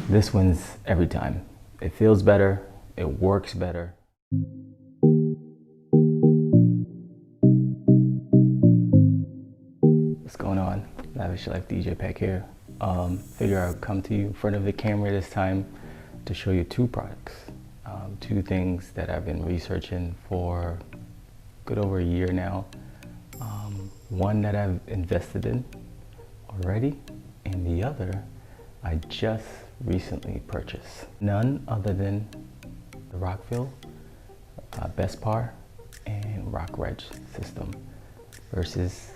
This wins every time. It feels better, it works better. What's going on? Lavish Life DJ Pack here. Figure I'll come to you in front of the camera this time to show you two products. Two things that I've been researching for good over a year now. One that I've invested in already, and the other I just recently purchased. None other than the Rockville, Best Par, and Wedge system versus,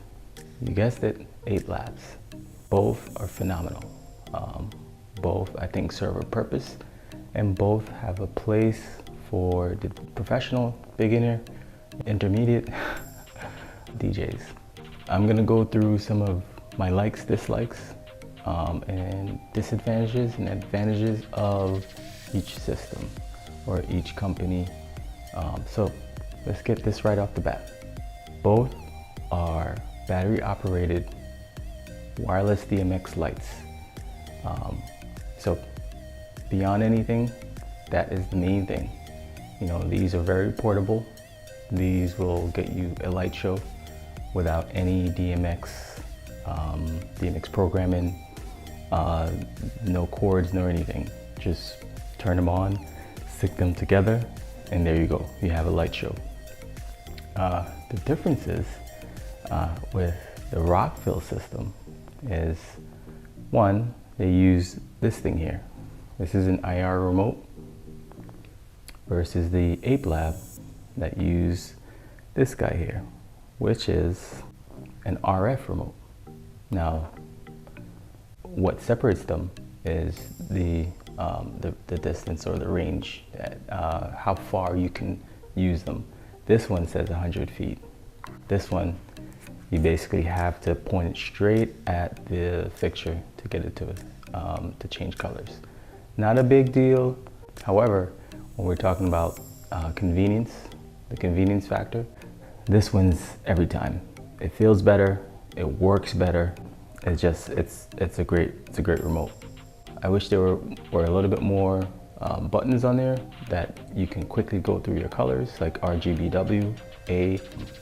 you guessed it, Ape Labs. Both are phenomenal. Both, I think, serve a purpose, and both have a place for the professional, beginner, intermediate DJs. I'm gonna go through some of my likes, dislikes, and disadvantages and advantages of each system or each company. So let's get this right off the bat. Both are battery operated wireless DMX lights. So beyond anything, that is the main thing. You know, these are very portable. These will get you a light show without any DMX programming, no cords, no anything. Just turn them on, stick them together, and there you go. You have a light show. The differences with the Rockville system is, one, they use this thing here. This is an IR remote versus the Ape Lab that use this guy here, which is an RF remote. Now, what separates them is the distance or the range, how far you can use them. This one says 100 feet. This one, you basically have to point it straight at the fixture to get it to change colors. Not a big deal. However, when we're talking about convenience, the convenience factor, this wins every time. It feels better, it works better. It's a great remote. I wish there were a little bit more buttons on there that you can quickly go through your colors, like RGBW, A,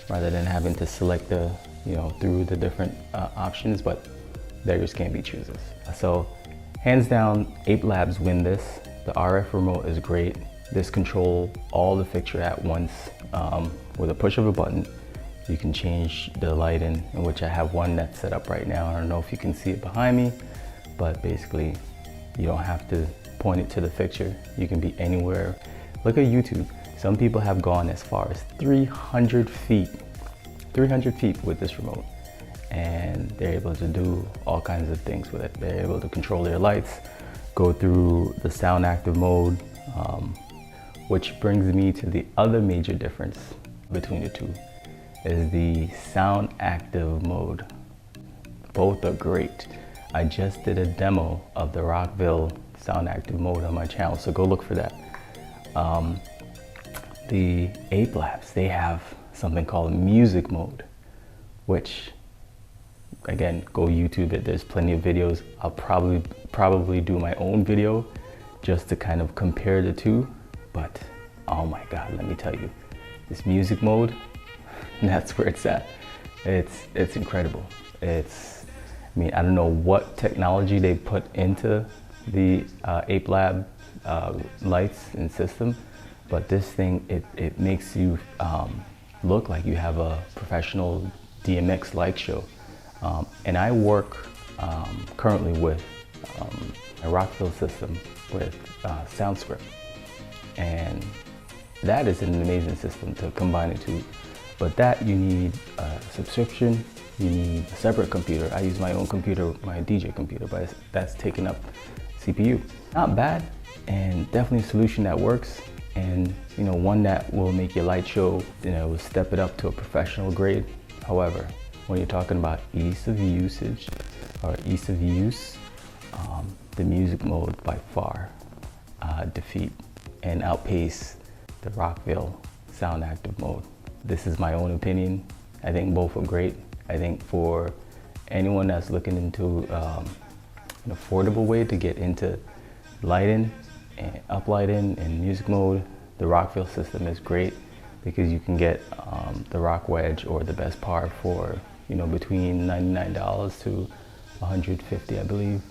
rather than having to select through the different options, but beggars can't be choosers. So hands down, Ape Labs win this. The RF remote is great. This controls all the fixture at once. With a push of a button, you can change the lighting, in which I have one that's set up right now. I don't know if you can see it behind me, but basically you don't have to point it to the fixture. You can be anywhere. Look at YouTube. Some people have gone as far as 300 feet with this remote, and they're able to do all kinds of things with it. They're able to control their lights, go through the sound active mode, which brings me to the other major difference between the two, is the sound active mode. Both are great. I just did a demo of the Rockville sound active mode on my channel, so go look for that. The Ape Labs, they have something called music mode, which, again, go YouTube it. There's plenty of videos. I'll probably do my own video just to kind of compare the two, but oh my God, let me tell you, this music mode, that's where it's at. It's incredible. I mean, I don't know what technology they put into the Ape Lab lights and system, but this thing, it makes you look like you have a professional DMX light show. And I work currently with a Rockville system with SoundScript, and that is an amazing system to combine it to. But that, you need a subscription, you need a separate computer. I use my own computer, my DJ computer, but that's taking up CPU. Not bad, and definitely a solution that works, and one that will make your light show, step it up to a professional grade. However, when you're talking about ease of usage or ease of use, the music mode by far defeat and outpace the Rockville sound active mode. This is my own opinion. I think both are great. I think for anyone that's looking into an affordable way to get into lighting and uplighting and music mode, the Rockville system is great because you can get the Rock Wedge or the best par for, you know, between $99 to $150, I believe.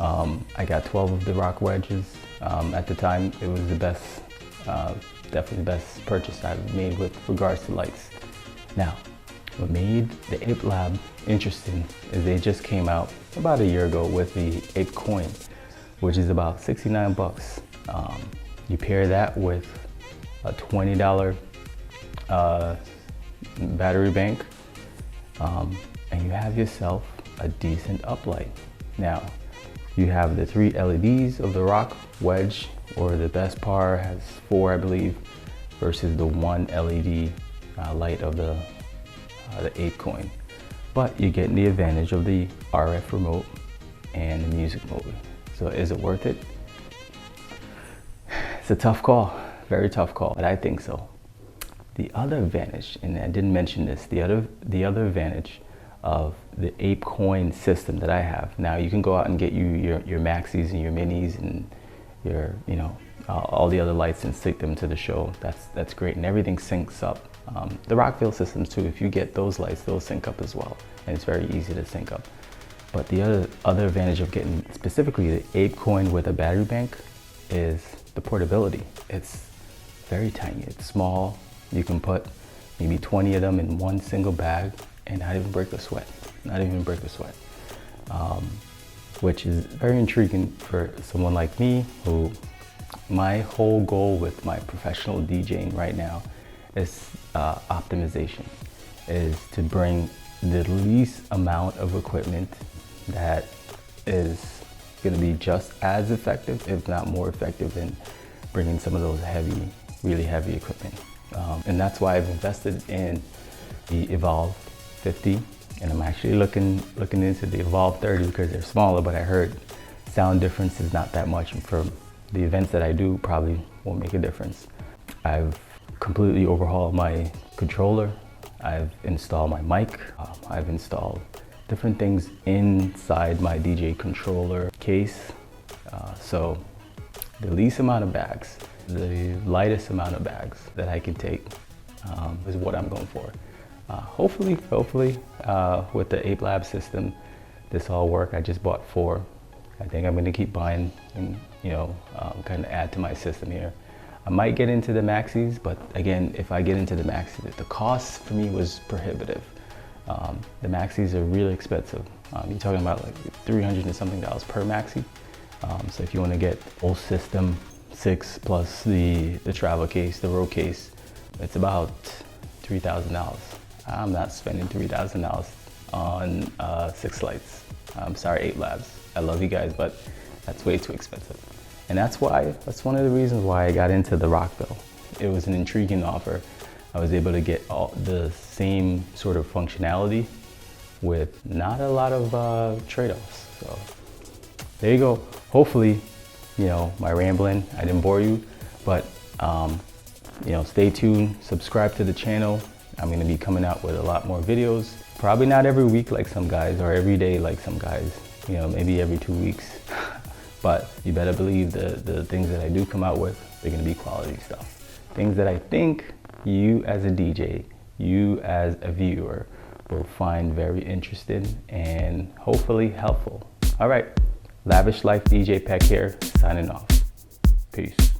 I got 12 of the Rock Wedges. At the time, it was the best, definitely the best purchase I've made with regards to lights. Now, what made the Ape Lab interesting is they just came out about a year ago with the Ape Coin, which is about 69 bucks. You pair that with a $20 battery bank, and you have yourself a decent uplight. Now, you have the 3 LEDs of the Rock Wedge, or the best par has 4, I believe, versus the 1 LED light of the Ape Coin. But you're getting the advantage of the RF remote and the music mode. So is it worth it? It's a tough call, very tough call, but I think so. The other advantage, and I didn't mention this, the other advantage of the Ape Coin system that I have. Now you can go out and get your maxis and your minis and your, you know, all the other lights and sync them to the show. That's great, and everything syncs up. The Rockville systems too, if you get those lights, they'll sync up as well, and it's very easy to sync up. But the other advantage of getting specifically the Ape Coin with a battery bank is the portability. It's very tiny, it's small. You can put maybe 20 of them in one single bag and not even break a sweat, which is very intriguing for someone like me, who my whole goal with my professional DJing right now is optimization, is to bring the least amount of equipment that is going to be just as effective, if not more effective, than bringing some of those heavy, really heavy equipment. And that's why I've invested in the Evolve 50, and I'm actually looking into the Evolve 30 because they're smaller, but I heard sound difference is not that much, and for the events that I do, probably won't make a difference. I've completely overhauled my controller. I've installed my mic. I've installed different things inside my DJ controller case. So the least amount of bags, the lightest amount of bags that I can take is what I'm going for. Hopefully, with the Ape Lab system, this all work. I just bought 4. I think I'm gonna keep buying and, you know, kind of add to my system here. I might get into the maxis, but again, if I get into the maxis, the cost for me was prohibitive. The maxis are really expensive. You're talking about like $300 and something per maxi. So if you want to get whole system 6 plus the travel case, the road case, it's about $3,000. I'm not spending $3,000 on 6 lights. I'm sorry, Ape Labs. I love you guys, but that's way too expensive. And that's one of the reasons why I got into the Rockville. It was an intriguing offer. I was able to get all the same sort of functionality with not a lot of trade-offs. So there you go. Hopefully, you know, my rambling, I didn't bore you, but you know, stay tuned, subscribe to the channel. I'm gonna be coming out with a lot more videos. Probably not every week like some guys, or every day like some guys, you know, maybe every 2 weeks. But you better believe the things that I do come out with, they're gonna be quality stuff. Things that I think you as a DJ, you as a viewer will find very interesting and hopefully helpful. All right, Lavish Life DJ Peck here, signing off. Peace.